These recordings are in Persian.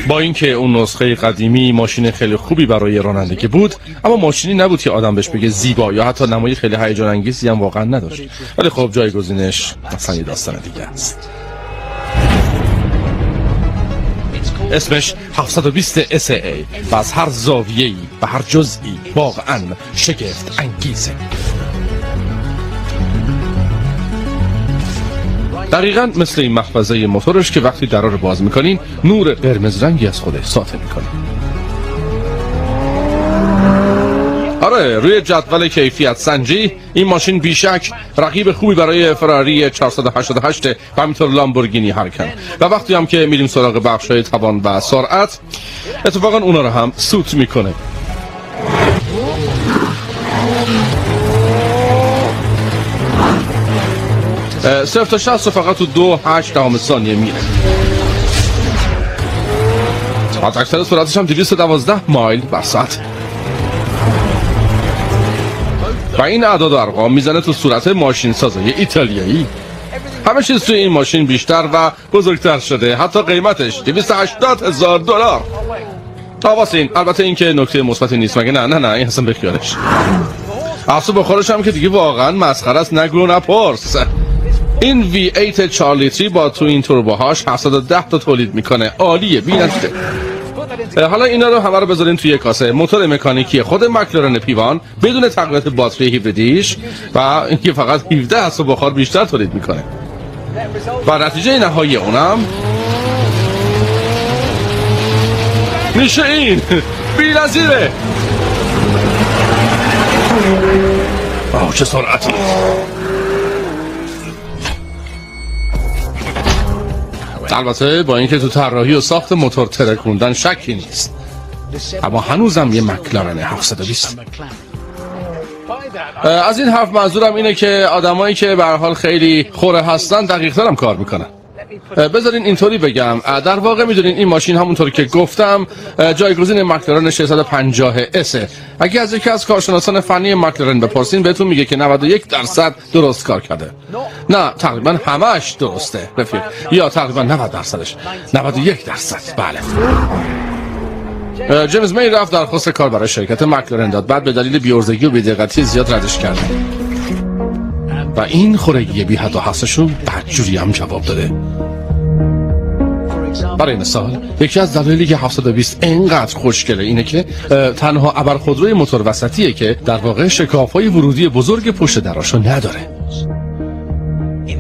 با اینکه اون نسخه قدیمی ماشین خیلی خوبی برای رانندگی بود، اما ماشینی نبود که آدم بهش بگه زیبا یا حتی نمای خیلی هیجان انگیزی هم واقعا نداشت. ولی خب جایگزینش اصلا یه داستان دیگه است. اسمش 720 SAA و از هر زاویه‌ای و هر جزئی واقعا شگفت انگیزه. دقیقاً مثل این محفظه موتورش که وقتی درا رو باز میکنین نور قرمز رنگی از خودش ساطع میکنه. آره، روی جدول کیفیت سنجی این ماشین بیشک رقیب خوبی برای فراری 488 و همینطور لامبورگینی هرکن و وقتی هم که میریم سراغ بخش‌های توان و سرعت اتفاقاً اونا رو هم سوت میکنه. صفر تا 60 فقط تو 2.8 ثانیه میره. حتی اکثر سرعتش هم 212 مایل بر ساعت. و این اعداد و ارقام میزنه تو صورت ماشین سازای ایتالیایی. همه چیز توی این ماشین بیشتر و بزرگتر شده، حتی قیمتش $280,000. واسین البته این که نکته مثبتی نیست مگه؟ نه این اصلا بخیالش. اصلا بخورش هم که دیگه واقعا مسخره است، نگو نپرس. این V8 4 لیتری با تو این توربوهاش 710 تا تولید میکنه. عالیه، بی‌نظیره. حالا اینا رو همه رو بذارین توی کاسه. موتور مکانیکی خود مکلارن پیوان بدون تقویت باتری هیبریدیش و اینکه فقط 17 حسب بخار بیشتر تولید میکنه. و نتیجه نهایی اونم میشه این. بی‌نظیره. چه سرعتی. البته با اینکه تو طراحی و ساخت موتور ترکوندن شکی نیست، اما هنوزم یه مکلارن 720. از این حرف منظورم اینه که آدمایی که به هر حال خیلی خوره هستن دقیق‌تر هم کار میکنن. بذارین اینطوری بگم، در واقع میدونین این ماشین همونطور که گفتم جایگزین مکلارن 650S. اگه از یکی از کارشناسان فنی مکلارن بپرسین بهتون میگه که 91% درست کار کرده. نه، تقریبا همش درسته رفیق، یا تقریبا 90%ش. 91%. بله. جیمز می رفت درخواست کار برای شرکت مکلارن داد، بعد به دلیل بی‌عرضگی و بی‌دقتی زیاد ردش کردن و این خورگی بی حد و حسشون بدجوری هم جواب داده. برای مثال یکی از دلایلی که 720 اینقدر خوشگله اینه که تنها ابرخودروی موتور وسطیه که در واقع شکاف‌های ورودی بزرگ پشت دراشو نداره.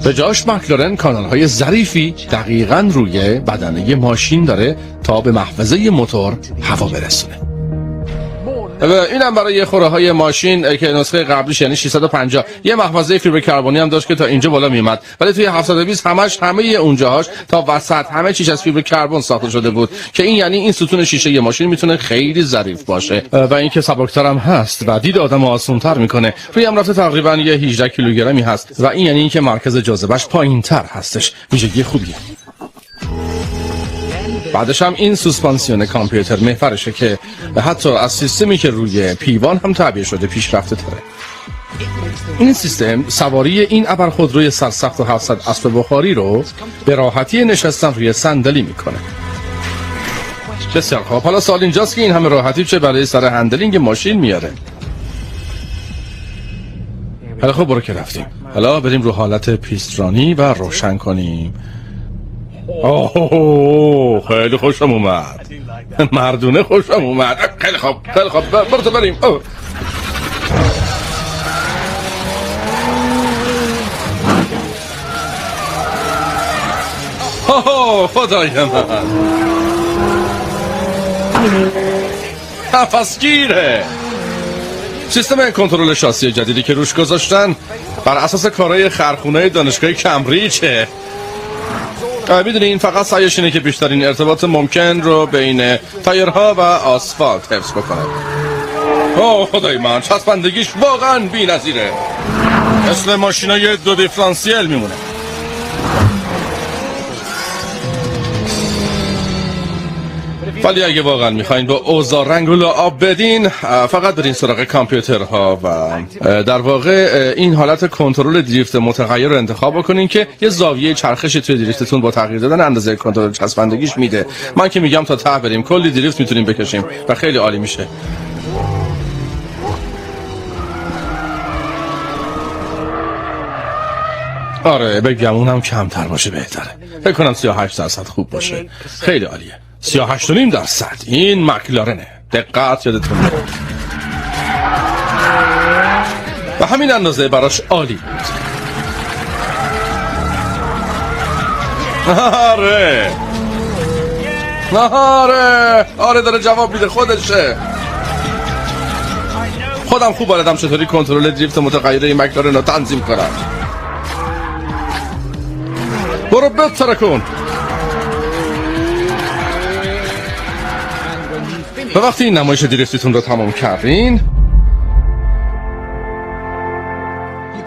به جاش مکلارن کانال‌های ظریفی دقیقاً روی بدنه ماشین داره تا به محفظه موتور هوا برسونه. اینم برای خوره های ماشین که نسخه قبلیش یعنی 650 یه محفظه فیبر کربنی هم داشت که تا اینجا بالا میومد، ولی توی 720 همه اونجاهاش تا وسط همه چیز از فیبر کربن ساخته شده بود که این یعنی این ستون شیشه ی ماشین میتونه خیلی ظریف باشه و اینکه سبکتر هم هست و دید آدم آسان‌تر میکنه. روی هم رفته تقریبا یه 18 کیلوگرمی هست و این یعنی اینکه مرکز جاذبهش پایین‌تر هستش. ویژگی خوبیه. بعدش هم این سوسپانسیون کامپیوتر محورشه که حتی از سیستمی که روی پیوان هم تعبیه شده پیشرفته تره. این سیستم سواری این ابرخودروی سرسخت و 700 اسب بخاری رو به راحتی نشستن روی صندلی میکنه. بسیار خوب، حالا سوال اینجاست که این همه راحتی چه برای سر هندلینگ ماشین میاره؟ حالا خب برو که رفتیم، حالا بریم رو حالت پیسترانی و روشن کنیم. خیلی خوشم اومد، مردونه خوشم اومد. خیلی خوب برو تو بریم. خدای من، نفسگیره. سیستم کنترل شاسی جدیدی که روش گذاشتن بر اساس کارهای خرخونه دانشگاه کمبریجه. میدونین فقط سعیش اینه که بیشترین ارتباط ممکن رو بین تایرها و آسفالت حفظ بکنه. خدای من، چسبندگیش واقعا بی‌نظیره، مثل ماشینای 2 دیفرانسیل میمونه. ولی اگه واقعا میخواین با اوضاع رنگ و لعاب بدین فقط برین سراغ کامپیوترها و در واقع این حالت کنترل دریفت متغیر رو انتخاب بکنین که یه زاویه چرخشی توی دریفتتون با تغییر دادن اندازه کنترل چسبندگیش میده. من که میگم تا ته بریم کلی دریفت میتونیم بکشیم و خیلی عالی میشه. آره بگم اونم کمتر باشه بهتره. فکر کنم 38% خوب باشه. خیلی عالیه. 38.5%. این مکلارنه. دقت یادتون باشه. و همین اندازه براش عالی بود. آره آره داره جواب میده خودشه. خودم خوب بلدم چطوری کنترل دریفت متغیر این مکلارن رو تنظیم کنم. برو بهتر کن. و وقتی این نمایش دریفتتون رو تمام کردین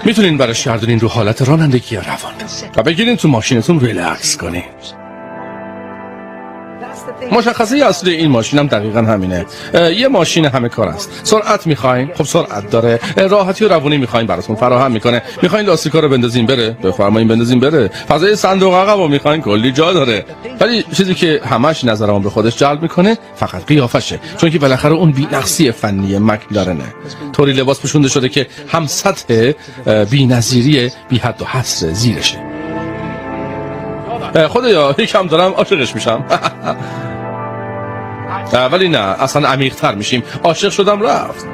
میتونین برش گردونین رو حالت رانندگی روان و بگیرین تو ماشینتون ریلکس کنین. مشخصه اصلی این ماشین هم دقیقا همینه. یه ماشین همه کار است. سرعت میخواین؟ خب سرعت داره. راحتی و روونی میخواین؟ براتون فراهم میکنه. میخواین لاستیکا رو بندازین بره؟ بفرمایین بندازین بره. فضای صندوق عقب رو میخواین؟ کلی جا داره. ولی چیزی که همش نظرمون به خودش جلب میکنه فقط قیافشه، چون که بالاخره اون بی‌نقصی فنی مکلارنه. طوری لباس پوشونده شده که هم سطح بی‌نظیری بی حد و حصر زیرشه. خدایا یکم دارم عاشقش میشم. ولی نه اصلا عمیق‌تر میشیم. عاشق شدم رفت.